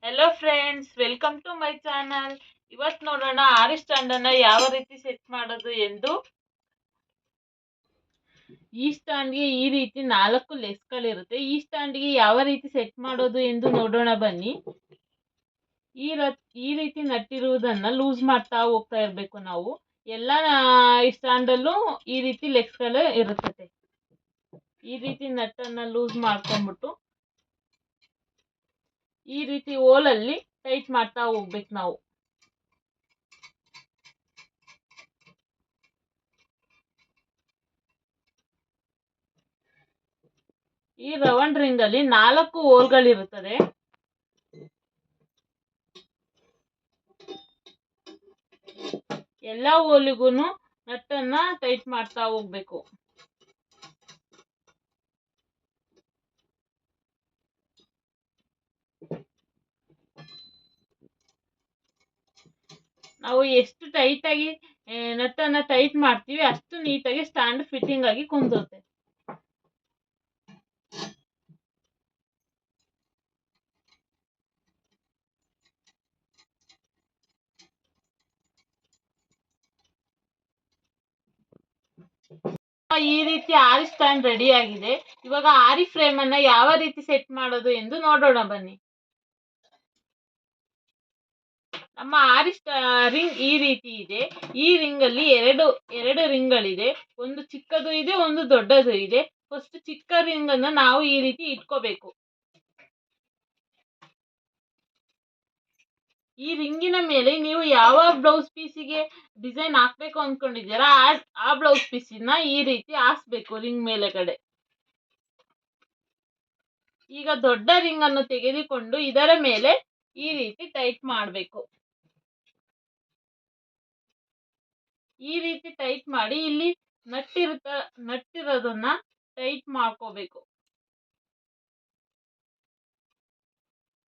Hello friends, welcome to my channel. ಇವತ್ತು ನೋಡೋಣ ಆರಿ stand ಅನ್ನ ಯಾವ ರೀತಿ ಸೆಟ್ ಮಾಡೋದು ಎಂದು. ಈ ಸ್ಟ್ಯಾಂಡ್ಗೆ ಈ ರೀತಿ 4 ಲೆಗ್ಸ್ಗಳಿರುತ್ತೆ. ಈ ಸ್ಟ್ಯಾಂಡ್ಗೆ ಯಾವ ರೀತಿ ಸೆಟ್ ಮಾಡೋದು ಎಂದು ನೋಡೋಣ ಬನ್ನಿ. ಈ ರೀತಿ ನಟ್ಟಿರುವುದನ್ನ ಲೂಸ್ ಮಾಡ್ತಾ ಹೋಗ್ತಾ ಇರಬೇಕು ನಾವು. ಎಲ್ಲ ಸ್ಟ್ಯಾಂಡಲ್ಲೂ ಈ ರೀತಿ ಲೆಗ್ಸ್ಗಳು ಇರುತ್ತದೆ. ಈ ರೀತಿ ನಟ್ಟನ್ನ ಲೂಸ್ ಮಾಡ್ಕೊಂಡ್ಬಿಟ್ಟು ಈ ರೀತಿ ಹೋಲಲ್ಲಿ ಟೈಟ್ ಮಾಡ್ತಾ ಹೋಗ್ಬೇಕು ನಾವು. ಈ ರೌಂಡ್ ರಿಂಗ್ ಅಲ್ಲಿ 4 ಹೋಲ್ಗಳಿರುತ್ತದೆ. ಎಲ್ಲ ಹೋಲಿಗೂ ನಟ್ಟನ್ನ ಟೈಟ್ ಮಾಡ್ತಾ ಹೋಗ್ಬೇಕು. ನಾವು ಎಷ್ಟು ಟೈಟ್ ಆಗಿ ನಟ್ಟನ್ನ ಟೈಟ್ ಮಾಡ್ತೀವಿ ಅಷ್ಟು ನೀಟಾಗಿ ಸ್ಟ್ಯಾಂಡ್ ಫಿಟ್ಟಿಂಗ್ ಆಗಿ ಕುಂದುತ್ತೆ. ಈ ರೀತಿ ಆರಿ ಸ್ಟ್ಯಾಂಡ್ ರೆಡಿ ಆಗಿದೆ. ಇವಾಗ ಆರಿ ಫ್ರೇಮ್ ಅನ್ನ ಯಾವ ರೀತಿ ಸೆಟ್ ಮಾಡೋದು ಎಂದು ನೋಡೋಣ ಬನ್ನಿ. ನಮ್ಮ ಆರಿ ರಿಂಗ್ ಈ ರೀತಿ ಇದೆ. ಈ ರಿಂಗ್ ಅಲ್ಲಿ ಎರಡು ರಿಂಗ್ಗಳಿದೆ. ಒಂದು ಚಿಕ್ಕದು ಇದೆ, ಒಂದು ದೊಡ್ಡದು ಇದೆ. ಫಸ್ಟ್ ಚಿಕ್ಕ ರಿಂಗ್ ಅನ್ನ ನಾವು ಈ ರೀತಿ ಇಟ್ಕೋಬೇಕು. ಈ ರಿಂಗಿನ ಮೇಲೆ ನೀವು ಯಾವ ಬ್ಲೌಸ್ ಪೀಸಿಗೆ ಡಿಸೈನ್ ಹಾಕ್ಬೇಕು ಅಂದ್ಕೊಂಡಿದ್ದೀರಾ ಆ ಬ್ಲೌಸ್ ಪೀಸಿನ ಈ ರೀತಿ ಹಾಸ್ಬೇಕು ರಿಂಗ್ ಮೇಲೆಗಡೆ. ಈಗ ದೊಡ್ಡ ರಿಂಗ್ ಅನ್ನು ತೆಗೆದುಕೊಂಡು ಇದರ ಮೇಲೆ ಈ ರೀತಿ ಟೈಟ್ ಮಾಡಬೇಕು. ಈ ರೀತಿ ಟೈಟ್ ಮಾಡಿ ಇಲ್ಲಿ ನಟ್ಟಿರೋದನ್ನ ಟೈಟ್ ಮಾಡ್ಕೋಬೇಕು.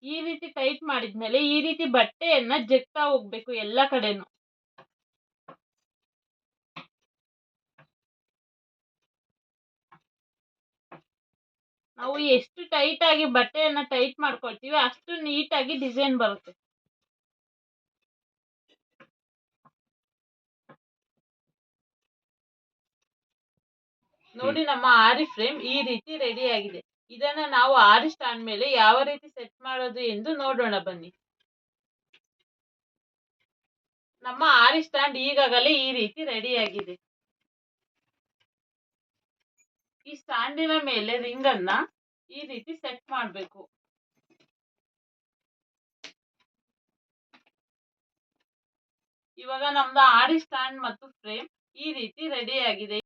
ಈ ರೀತಿ ಟೈಟ್ ಮಾಡಿದ್ಮೇಲೆ ಈ ರೀತಿ ಬಟ್ಟೆಯನ್ನ ಜಗ್ತಾ ಹೋಗ್ಬೇಕು ಎಲ್ಲ ಕಡೆನೂ. ನಾವು ಎಷ್ಟು ಟೈಟ್ ಆಗಿ ಬಟ್ಟೆಯನ್ನ ಟೈಟ್ ಮಾಡ್ಕೊಳ್ತೀವಿ ಅಷ್ಟು ನೀಟಾಗಿ ಡಿಸೈನ್ ಬರುತ್ತೆ. ನೋಡಿ, ನಮ್ಮ ಆರಿ ಫ್ರೇಮ್ ಈ ರೀತಿ ರೆಡಿ ಆಗಿದೆ. ಇದನ್ನ ನಾವು ಆರಿ ಸ್ಟ್ಯಾಂಡ್ ಮೇಲೆ ಯಾವ ರೀತಿ ಸೆಟ್ ಮಾಡೋದು ಎಂದು ನೋಡೋಣ ಬನ್ನಿ. ನಮ್ಮ ಆರಿ ಸ್ಟ್ಯಾಂಡ್ ಈಗಾಗಲೇ ಈ ರೀತಿ ರೆಡಿ ಆಗಿದೆ. ಈ ಸ್ಟ್ಯಾಂಡಿನ ಮೇಲೆ ರಿಂಗ್ ಅನ್ನ ಈ ರೀತಿ ಸೆಟ್ ಮಾಡಬೇಕು. ಇವಾಗ ನಮ್ದು ಆರಿ ಸ್ಟ್ಯಾಂಡ್ ಮತ್ತು ಫ್ರೇಮ್ ಈ ರೀತಿ ರೆಡಿ ಆಗಿದೆ.